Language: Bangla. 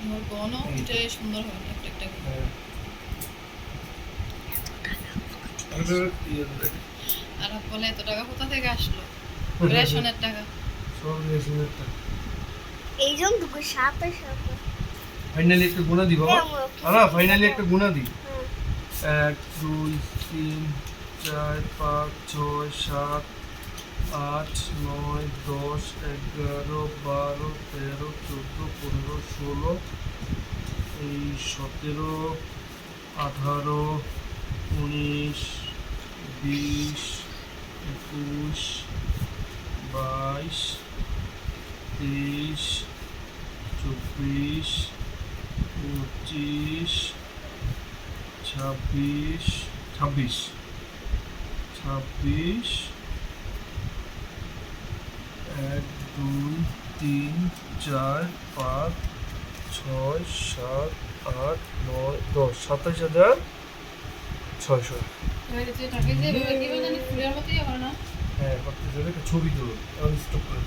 মোর বোনও এটা সুন্দর হয় একটা একটা করে। হ্যাঁ এটা আর বলে এত টাকা কোথা থেকে আসলো? রেশনের টাকা। সব রেশনের টাকা। এই জন্য দুটো সাথে সাথে ফাইনালি একটা গুণা দি বাবা। আনা ফাইনালি একটা গুণা দি। হুম। 1 2 3 4 5 6 7 8 9 10 11 12 13 14 15 16 এই 17 18 19 20 21 22 23 24 25 26 26 26 1 2 3 4 5 6 7 8 9 10 27,600 এবারে যে টাকা যে এভাবে কি জানি ফুলের মতোই হয় না? হ্যাঁ করতে একটা ছবি তুলো আমি স্টপ করে